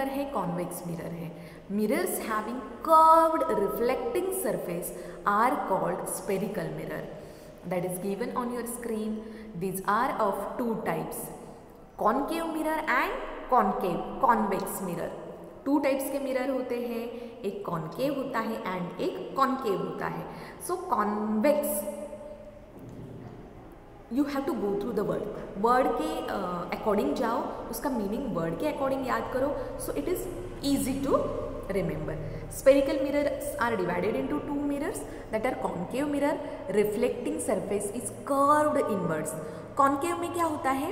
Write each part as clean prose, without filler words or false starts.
Mirror है, convex mirror है. Mirrors having curved reflecting surface are called spherical mirror. That is given on your screen. These are of two types, concave mirror and convex mirror. Two types के mirror होते हैं, एक concave होता है and एक concave होता है. So convex, you have to go through the word के अकॉर्डिंग जाओ, उसका मीनिंग वर्ड के अकॉर्डिंग याद करो, so it is easy to remember. Spherical mirrors are divided into two mirrors, that are concave mirror, reflecting surface is curved inwards. Concave में क्या होता है,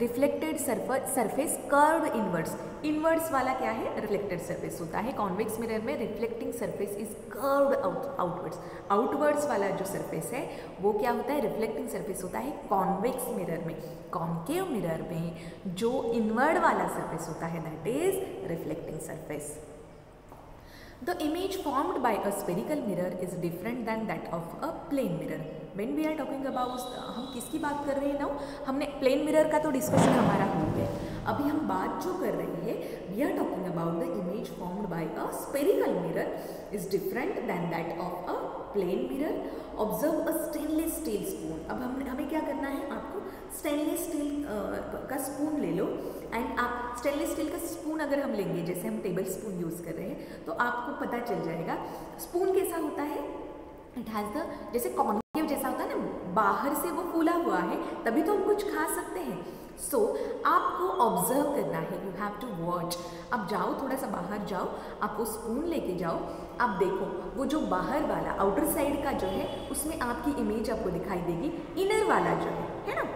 reflected surface curved inwards. Inwards वाला क्या है, रिफ्लेक्टेड सरफेस होता है. कॉन्वेक्स मिरर में reflecting surface is curved outwards. Outwards वाला जो सरफेस है वो क्या होता है, रिफ्लेक्टिंग सरफेस होता है कॉन्वेक्स मिरर में. कॉन्केव मिरर में जो इनवर्ड वाला सरफेस होता है that is reflecting surface. The image formed by a spherical mirror is different than that of a plane mirror. When we are talking about, हम किसकी बात कर रहे हैं ना, हमने प्लेन मिरर का तो डिस्कशन हमारा हो गया. अभी हम बात जो कर रहे हैं, we are talking about the image formed by a spherical mirror is different than that of a plane mirror. Observe a stainless steel spoon. अब हमें क्या करना है, आपको स्टेनलेस स्टील का स्पून ले लो एंड आप स्टेनलेस स्टील का स्पून अगर हम लेंगे, जैसे हम टेबल स्पून यूज़ कर रहे हैं, तो आपको पता चल जाएगा स्पून कैसा होता है. इट हैज़ द, जैसे कॉन्केव जैसा होता है ना, बाहर से वो फूला हुआ है तभी तो हम कुछ खा सकते हैं. सो आपको ऑब्जर्व करना है, यू हैव टू वॉच. अब जाओ, थोड़ा सा बाहर जाओ, आप वो स्पून लेके जाओ, आप देखो वो जो बाहर वाला आउटर साइड का जो है उसमें आपकी इमेज आपको दिखाई देगी. इनर वाला जो है ना,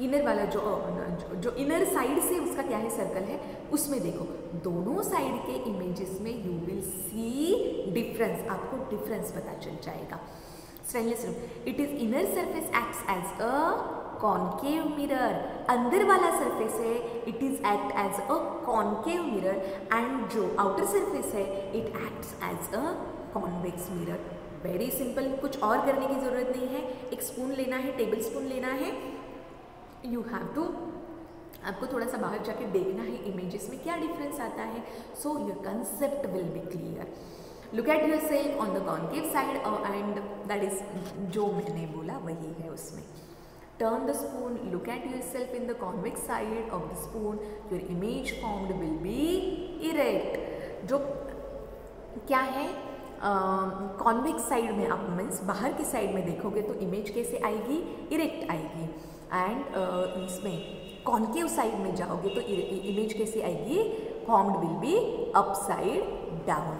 इनर वाला जो इनर साइड से उसका क्या है, सर्कल है, उसमें देखो दोनों साइड के इमेजेस में यू विल सी डिफरेंस. आपको डिफरेंस पता चल जाएगा. Stainless it is inner surface acts as a concave mirror. अंदर वाला सरफेस है, it is act as a concave mirror and जो आउटर सरफेस है it acts as a convex mirror. Very simple, कुछ और करने की जरूरत नहीं है. एक स्पून लेना है, टेबल स्पून लेना है, यू हैव टू, आपको थोड़ा सा बाहर जाके देखना है इमेजेस में क्या डिफरेंस आता है. So your concept will be clear. Look at your self on the concave side and that is जो मैंने बोला वही है उसमें. Turn the spoon, look at your self in the convex side of the spoon, your image formed will B erect. जो क्या है, convex side में आप मीन्स बाहर की साइड में देखोगे तो इमेज कैसे आएगी, इरेक्ट आएगी. एंड इसमें कॉन्केव साइड में जाओगे तो इमेज कैसे आएगी, formed will be upside down.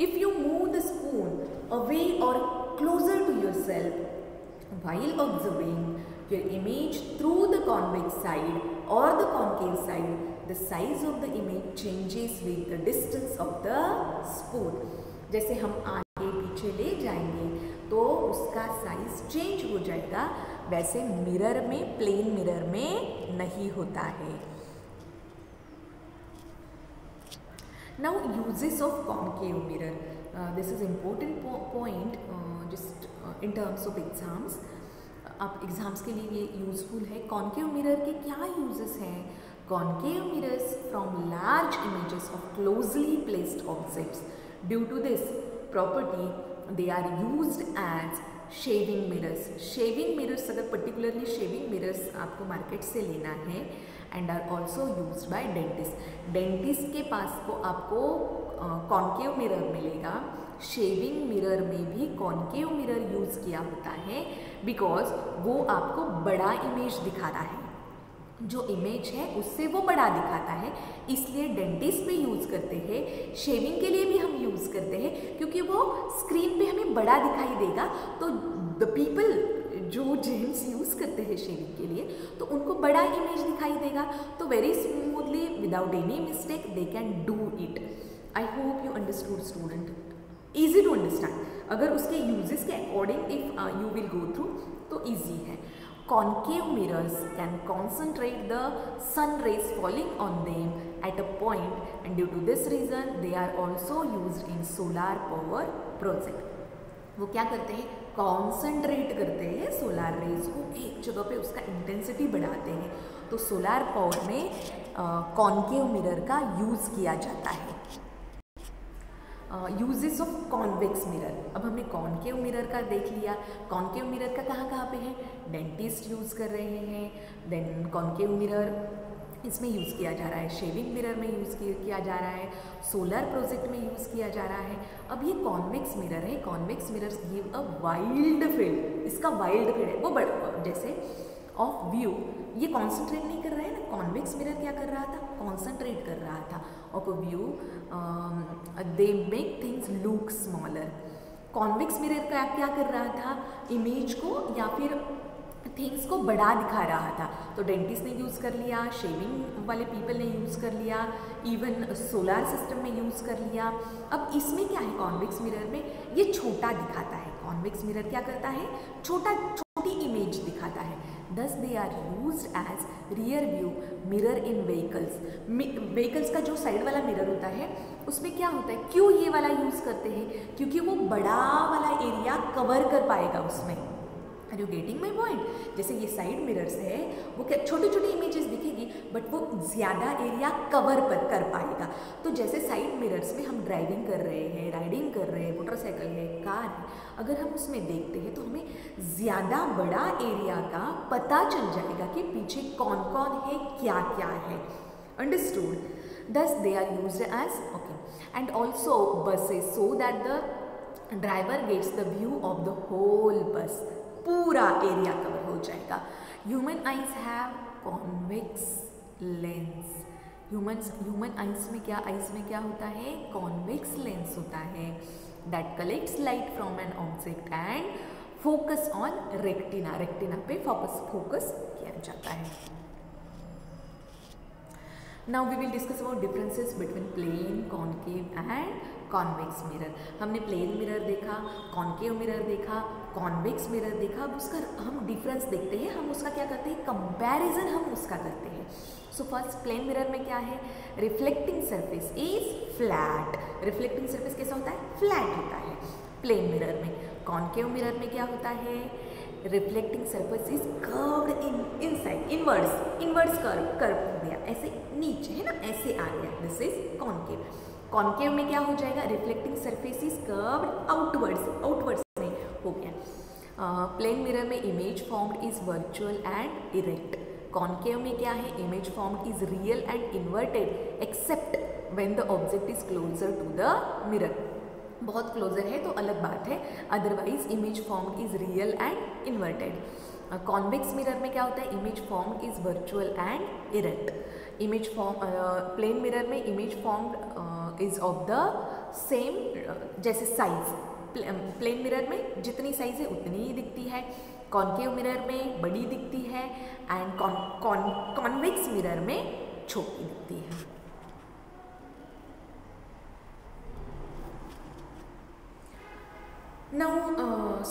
If you move the spoon away और closer to yourself while observing your image through the convex side और the concave side, the size of the image changes with the distance of the spoon. जैसे हम आगे पीछे ले जाएंगे तो उसका साइज चेंज हो जाएगा, वैसे मिरर में, प्लेन मिरर में नहीं होता है. Now uses of concave mirror, this is important point just in terms of exams. आप एग्जाम्स के लिए ये यूजफुल है. कॉन्केव मिरर के क्या यूजेस हैं. Concave mirrors from large images of closely placed objects. Due to this property they are used as shaving mirrors. Shaving mirrors, अगर particularly shaving mirrors आपको मार्केट से लेना है and are also used by dentist. Dentist के पास को आपको concave mirror मिलेगा. शेविंग मिरर में भी कॉन्केव मिरर यूज़ किया होता है बिकॉज वो आपको बड़ा इमेज दिखाता है. जो इमेज है उससे वो बड़ा दिखाता है, इसलिए डेंटिस्ट में यूज़ करते हैं. शेविंग के लिए भी हम यूज़ करते हैं क्योंकि वो स्क्रीन पे हमें बड़ा दिखाई देगा. तो द पीपल जो जेंट्स यूज़ करते हैं शेविंग के लिए तो उनको बड़ा इमेज दिखाई देगा. तो very smoothly without any mistake they can do it. I hope you understood student. Easy to understand. अगर उसके यूजेस के according if you will go through तो ईजी है. Concave mirrors can concentrate the sun rays falling on them at a point, and due to this reason they are also used in solar power project. वो क्या करते हैं, concentrate करते हैं solar raise को एक जगह पे, उसका इंटेंसिटी बढ़ाते हैं. तो सोलार पावर में कॉन्केव मिरर का यूज़ किया जाता है। यूजेस ऑफ कॉन्वेक्स मिरर, अब हमने कॉन्केव मिरर का देख लिया। कॉन्केव मिरर का कहाँ कहाँ पे है, डेंटिस्ट यूज़ कर रहे हैं। देन कॉन्केव मिरर इसमें यूज़ किया जा रहा है, शेविंग मिरर में यूज़ किया जा रहा है, सोलर प्रोजेक्ट में यूज़ किया जा रहा है। अब ये कॉन्वेक्स मिरर है, convex mirrors give a wild field, इसका वाइल्ड फील्ड है वो बड़ा, जैसे ऑफ व्यू, ये कॉन्सेंट्रेट नहीं कर रहा है ना, कॉन्वेक्स मिरर क्या कर रहा था, कॉन्सेंट्रेट कर रहा था। Of a view they make things look smaller. Convex mirror का क्या कर रहा था, इमेज को या फिर थिंग्स को बड़ा दिखा रहा था। तो डेंटिस्ट ने यूज़ कर लिया, शेविंग वाले पीपल ने यूज़ कर लिया, इवन सोलार सिस्टम में यूज़ कर लिया। अब इसमें क्या है, कॉन्वेक्स मिरर में ये छोटा दिखाता है। कॉन्वेक्स मिरर क्या करता है, छोटी इमेज दिखाता है। Thus they are used as rear view mirror in vehicles. Vehicles का जो साइड वाला मिरर होता है उसमें क्या होता है, क्यों ये वाला यूज़ करते हैं, क्योंकि वो बड़ा वाला एरिया कवर कर पाएगा उसमें। Are you getting my point? जैसे ये साइड मिरर्स है, वो क्या छोटी छोटी इमेजेस दिखेगी बट वो ज़्यादा एरिया कवर कर पाएगा। तो जैसे साइड मिरर्स में हम ड्राइविंग कर रहे हैं, राइडिंग कर रहे हैं, मोटरसाइकिल है, कार है, अगर हम उसमें देखते हैं तो हमें ज़्यादा बड़ा एरिया का पता चल जाएगा कि पीछे कौन कौन है, क्या क्या है। Understood? Thus they are used as okay. And also buses, so that the driver gets the view of the whole bus, पूरा एरिया कवर हो जाएगा। Human eyes have convex lens. Human eyes में क्या होता है, कॉन्वेक्स लेंस होता है, that collects light from an object and focus on retina. Retina पे फोकस किया जाता है। Now we will discuss about differences between plane, concave and convex mirror. हमने प्लेन मिरर देखा, कॉन्केव मिरर देखा, कॉन्वेक्स मिरर देखा। अब उसका हम डिफरेंस देखते हैं, हम उसका क्या करते हैं, कंपैरिजन हम उसका करते हैं। सो फर्स्ट प्लेन मिरर में क्या है, reflecting surface is flat. Reflecting surface कैसा होता है, फ्लैट होता है प्लेन मिरर में। कॉन्केव मिरर में क्या होता है, reflecting surface is curved inside, inwards curve हो गया, ऐसे नीचे है ना, ऐसे आ गया, दिस इज कॉन्केव। कॉन्केव में क्या हो जाएगा, reflecting surface is curved outwards में हो गया। प्लेन मिरर में image formed is virtual and erect. Concave में क्या है, image formed is real and inverted except when the object is closer to the mirror. बहुत क्लोजर है तो अलग बात है, otherwise image formed is real and inverted. Convex mirror में क्या होता है, image formed is virtual and erect. Image form plane mirror में image formed is of the same, जैसे साइज प्लेन मिरर में जितनी साइज है उतनी ही दिखती है, कॉन्केव मिरर में बड़ी दिखती है एंड कॉन्वेक्स मिरर में छोटी दिखती है। Now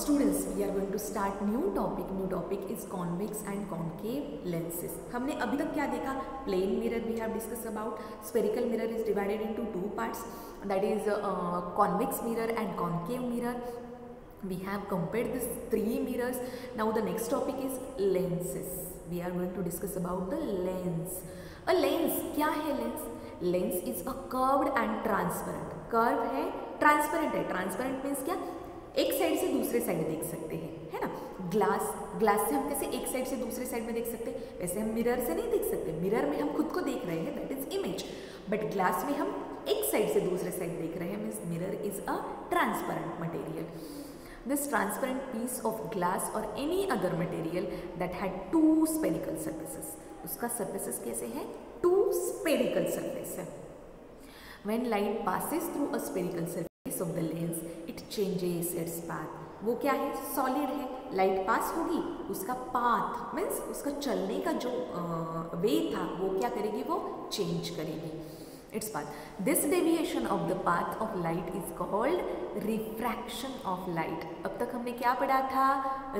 students, we are going to start new topic. New topic is convex and concave lenses. हमने अभी तक क्या देखा, plain mirror we have discussed about. Spherical mirror is divided into two parts, that is convex mirror and concave mirror. We have compared these three mirrors. Now the next topic is lenses. We are going to discuss about the lens. A lens, क्या है lens? Lens is a curved and transparent. Curve है, transparent है. Transparent means क्या, एक side से दूसरे side देख सकते हैं, है ना। ग्लास से हम कैसे एक साइड से दूसरे साइड में देख सकते हैं, वैसे हम मिरर से नहीं देख सकते। मिरर में हम खुद को देख रहे हैं, that is image, but glass में हम एक साइड से दूसरे साइड देख रहे हैं, means mirror is a transparent material. This transparent piece of glass और any other material that had two spherical surfaces, उसका सर्फेसेस कैसे है, टू स्पेरिकल सर्फेस है। When light passes through a spherical surface of the lens, it changes its path. वो क्या है, solid है, light pass होगी, उसका पाथ मीन्स उसका चलने का जो वे था वो क्या करेगी, वो चेंज करेगी its path. This deviation of the path of light is called refraction of light. अब तक हमने क्या पढ़ा था,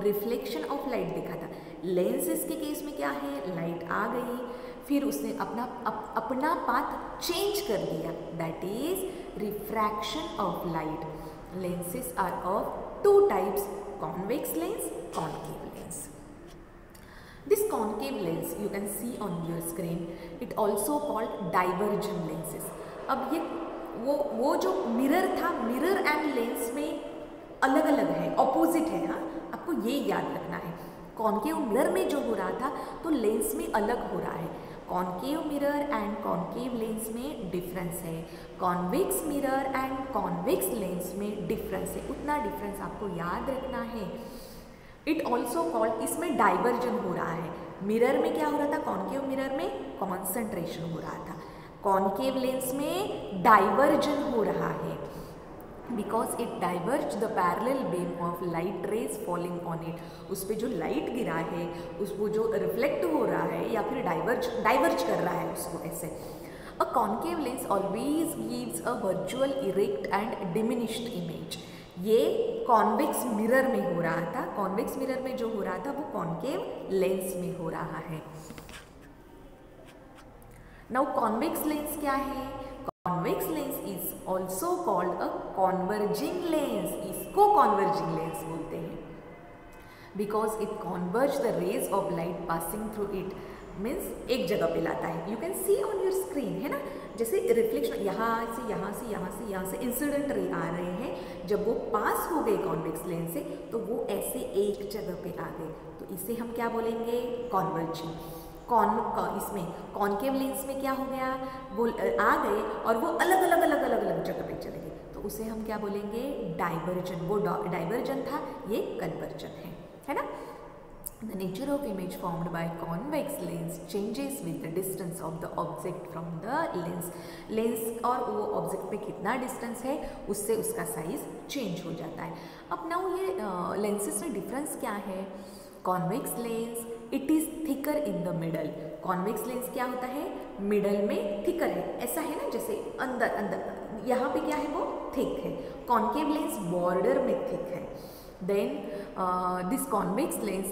रिफ्लेक्शन ऑफ लाइट देखा था। लेंसेज के केस में क्या है, लाइट आ गई, फिर उसने अपना पाथ चेंज कर दिया, that is refraction of light. Lenses are of two types, convex lens, concave lens. This concave lens you can see on your screen, it also called divergent lenses. अब ये वो जो मिरर था, mirror and lens में अलग अलग है, opposite है। हाँ, आपको ये याद रखना है। कॉन्केव मिरर में जो हो रहा था तो लेंस में अलग हो रहा है। Concave mirror and concave lens में डिफरेंस है, convex mirror and convex lens में डिफरेंस है। उतना डिफरेंस आपको याद रखना है। इट ऑल्सो कॉल्ड, इसमें डाइवर्जन हो रहा है। मिरर में क्या हो रहा था, कॉन्केव मिरर में कॉन्सेंट्रेशन हो रहा था, कॉन्केव लेंस में डाइवर्जन हो रहा है, because it diverge the parallel beam of light rays falling on it. उस पर जो लाइट गिरा है उसको जो रिफ्लेक्ट हो रहा है या फिर डाइवर्ज कर रहा है उसको ऐसे। A concave lens always gives a virtual erect and diminished image. ये कॉन्वेक्स मिरर में हो रहा था, कॉन्वेक्स मिरर में जो हो रहा था वो कॉन्केव लेंस में हो रहा है। नाउ कॉन्वेक्स लेंस क्या है? Convex lens is also called a converging lens. इसको कॉन्वर्जिंग लेंस बोलते हैं because it converge the rays of light passing through it. Means एक जगह पे लाता है। You can see on your screen, है ना, जैसे रिफ्लेक्शन यहाँ से यहाँ से यहाँ से यहाँ से इंसिडेंट रे आ रहे हैं। जब वो पास हो गए कॉन्वेक्स लेंस से तो वो ऐसे एक जगह पे आ गए, तो इसे हम क्या बोलेंगे? कॉन्वर्जिंग। इसमें कॉन्केव लेंस में क्या हो गया, वो आ गए और वो अलग अलग जगह पे चले गए, तो उसे हम क्या बोलेंगे? डाइवर्जन। वो डाइवर्जन था, ये कन्वर्जन है ना। The nature of image formed by convex lens changes with the distance of the object from the lens. Lens और वो ऑब्जेक्ट पे कितना डिस्टेंस है उससे उसका साइज चेंज हो जाता है। अब नाउ ये लेंसेज में डिफरेंस क्या है? Convex lens it is thicker in the middle. Convex lens क्या होता है? मिडल में थिकर है, ऐसा है ना, जैसे अंदर यहाँ पे क्या है, वो थिक है। कॉन्केव लेंस बॉर्डर में थिक है। Then this convex lens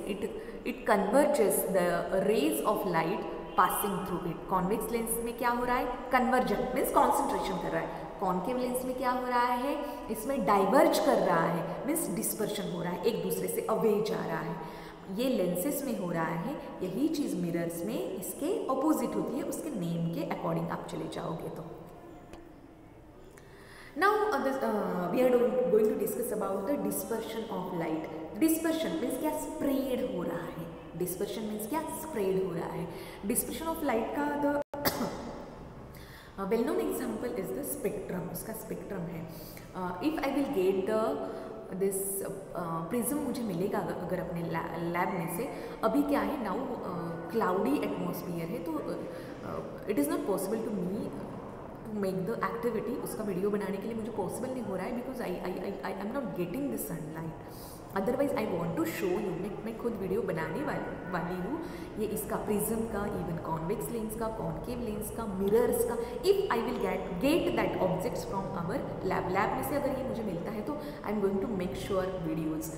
it converges the rays of light passing through it. Convex lens में क्या हो रहा है? Conversion means concentration कर रहा है। Concave lens में क्या हो रहा है? इसमें diverge कर रहा है, means dispersion हो रहा है, एक दूसरे से away जा रहा है। ये लेंसेज में हो रहा है, यही चीज़ मिरर्स में इसके ऑपोजिट होती है, उसके नेम के अकॉर्डिंग आप चले जाओगे तो। Now we are going to discuss about the dispersion of light. Dispersion means क्या? स्प्रेड हो रहा है। Dispersion means क्या? स्प्रेड हो रहा है। Dispersion of light का the well known example is the spectrum. उसका स्पेक्ट्रम है। If I will get this prism मुझे मिलेगा अगर अपने लैब में से। अभी क्या है, नाउ क्लाउडी एटमॉस्फियर है, तो it is not possible to me make the activity. उसका वीडियो बनाने के लिए मुझे पॉसिबल नहीं हो रहा है because I am not getting the sunlight. Otherwise I want to show you. मैं खुद वीडियो बनाने वाली हूँ ये इसका प्रिज्म का, इवन कॉन्वेक्स लेंस का, कॉन्केव लेंस का, मिरर्स का। If I will get that objects from our lab में से अगर ये मुझे मिलता है तो I am going to make sure videos.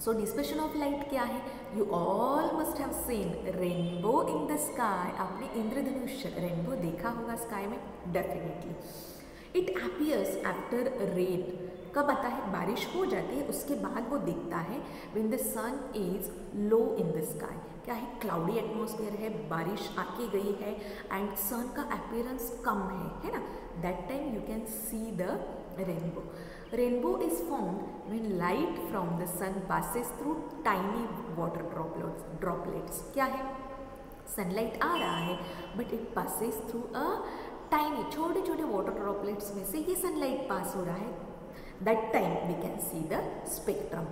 So dispersion of light क्या है? You all must have seen rainbow in the sky. आपने इंद्रधनुष रेनबो देखा होगा स्काई में, definitely. It appears after rain. कब आता है? बारिश हो जाती है उसके बाद वो दिखता है। When the sun is low in the sky. क्या है? क्लाउडी एटमॉस्फेयर है, बारिश आके गई है एंड सन का अपीयरेंस कम है ना, that time you can see the rainbow. Rainbow is formed when light from the sun passes through tiny water droplets. क्या है? सनलाइट आ रहा है but it passes through a tiny छोटे छोटे water droplets में से ये सनलाइट पास हो रहा है. That time we can see the spectrum.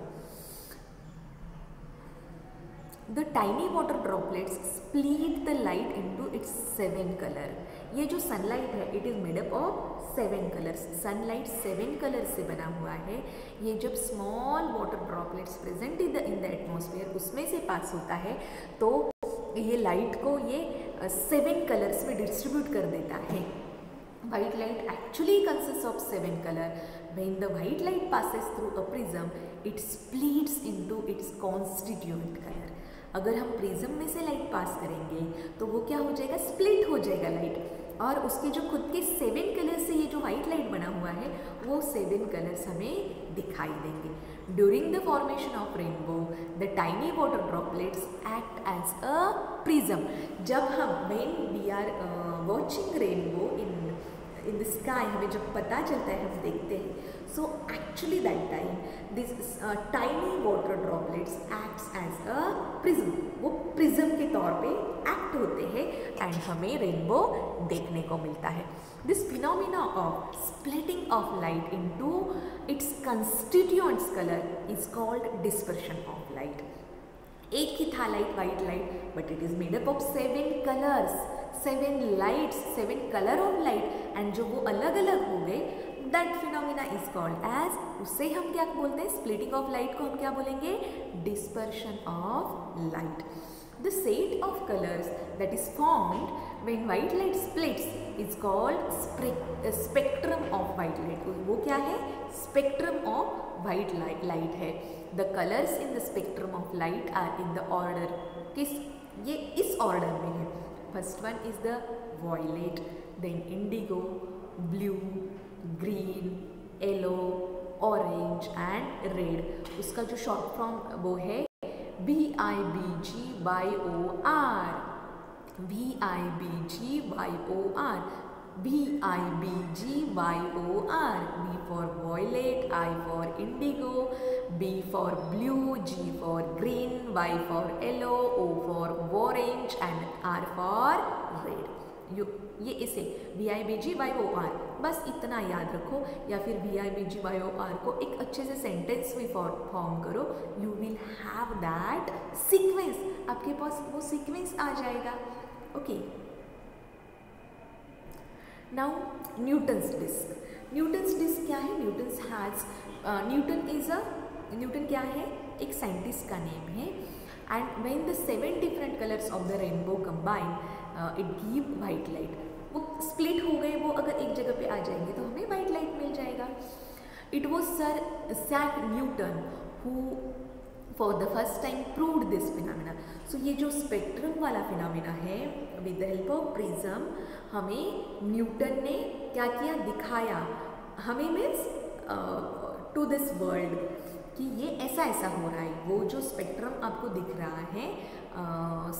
The tiny water droplets split the light into its 7 color. ये जो सनलाइट है it is made up of 7 colours. Sunlight 7 colour से बना हुआ है. ये जब small water droplets present in the atmosphere उसमें से पास होता है तो ये लाइट को ये 7 कलर्स में डिस्ट्रीब्यूट कर देता है. White light actually consists of 7 colors. When the white light passes through a prism, it splits into its constituent color. अगर हम प्रिज्म में से लाइट पास करेंगे तो वो क्या हो जाएगा? स्प्लिट हो जाएगा लाइट. और उसके जो खुद के 7 कलर्स से ये जो वाइट लाइट बना हुआ है वो 7 कलर्स हमें दिखाई देंगे। During the formation of rainbow the tiny water droplets act as a prism. जब हम when we are watching rainbow in the sky, हमें जब पता चलता है, हम देखते हैं, so actually that time this tiny water droplets acts as a prism, वो प्रिज्म के तौर पे एक्ट होते हैं एंड हमें रेनबो देखने को मिलता है। This phenomena of splitting of light into its constituents colour is called dispersion of light. एक ही था light, white light, but it is made up of 7 colours, 7 lights, 7 colour of light, and जो वो अलग अलग हो गए, that phenomena is called as, उससे हम क्या बोलते हैं, स्प्लिटिंग ऑफ लाइट को हम क्या बोलेंगे, dispersion of light. The set of colours that is formed when white light splits is called spectrum of white light. वो क्या है, स्पेक्ट्रम ऑफ व्हाइट लाइट है। The colours in the spectrum of light are in the order, किस, ये इस order में है। First one is the violet, then indigo, blue, green, yellow, orange and red. उसका जो शॉर्ट फॉर्म वो है VIBGYOR, VIBGYOR, VIBGYOR, B for violet, I for indigo, B for blue, G for green, Y for yellow, O for orange and R for red। ये इसे VIBGYOR बस इतना याद रखो, या फिर VIBGYOR को एक अच्छे से सेंटेंस में फॉर्म करो, you will have that sequence, आपके पास वो सीक्वेंस आ जाएगा। Okay, now Newton's disc. Newton's disc क्या है, न्यूटन क्या है, एक साइंटिस्ट का नेम है। And when the 7 different colours of the rainbow combine it give white light. वो स्प्लिट हो गए, वो अगर एक जगह पे आ जाएंगे तो हमें वाइट लाइट मिल जाएगा। It was sir Isaac Newton who for the first time proved this phenomena. So ये जो स्पेक्ट्रम वाला फिनोमिना है, with the help of prism, हमें न्यूटन ने क्या किया, दिखाया, हमें मीन्स टू दिस वर्ल्ड कि ये ऐसा ऐसा हो रहा है। वो जो स्पेक्ट्रम आपको दिख रहा है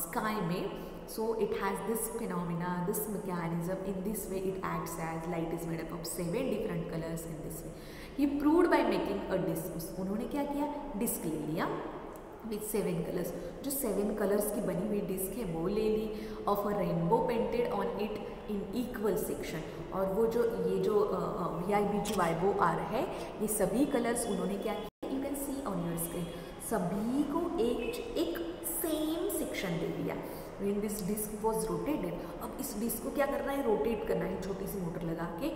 स्काई में, so it has this phenomena, this mechanism, in this way it acts as light is made up of 7 different colors in this way. He proved by making a disc, उन्होंने क्या किया, disc ले लिया with 7 colors, जो 7 colors की बनी हुई disc है वो ले ली, of a rainbow painted on it in equal section। और वो जो ये जो VIBGYOR है, ये सभी कलर्स उन्होंने क्या किया, you can see on your screen, सभी को एक सेम सेक्शन दे दिया। When this disc was rotated, अब इस डिस्क को क्या करना है, रोटेट करना है छोटी सी मोटर लगा के।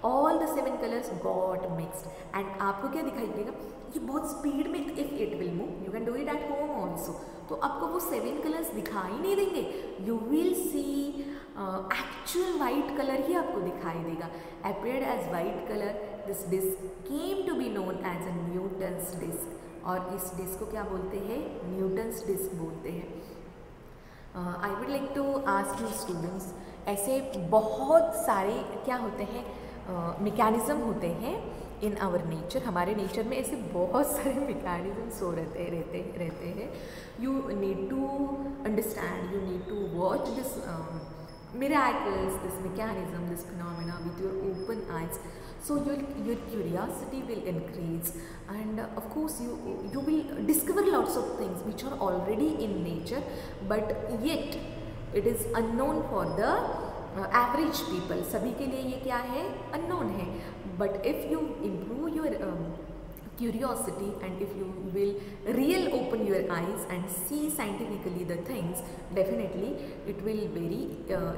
All the 7 colours got mixed, and आपको क्या दिखाई देगा, ये बहुत स्पीड में, if it will move, you can do it at home also, तो आपको वो 7 कलर्स दिखाई नहीं देंगे, you will see actual white colour ही आपको दिखाई देगा। Appeared as white colour, this disc came to be known as a Newton's disc, और इस डिस्क को क्या बोलते हैं, न्यूटन्स डिस्क बोलते हैं। I would like to ask you students, ऐसे बहुत सारे क्या होते हैं, मैकेनिज़्म होते हैं इन आवर नेचर, हमारे नेचर में ऐसे बहुत सारे मैकेनिज़म्स हो रहते हैं। You need to understand, you need to watch this miracles, this mechanism, this phenomena with your open eyes, so your curiosity will increase, and of course you will discover lots of things which are already in nature, but yet it is unknown for the average people। सभी के लिए ये क्या है, unknown है, but if you improve your curiosity and if you will open your eyes and see scientifically the things, definitely it will very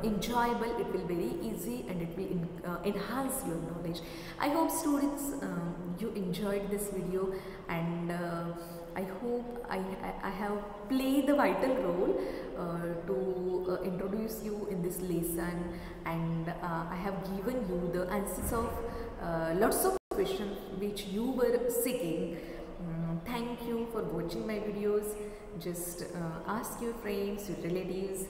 enjoyable, it will very easy, and it will enhance your knowledge। I hope students you enjoyed this video, and I hope I have played the vital role to introduce you in this lesson, and I have given you the answers of lots of questions which you were seeking Thank you for watching my videos. Just ask your friends, your relatives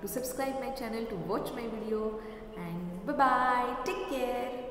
to subscribe my channel, to watch my video, and bye bye. Take care.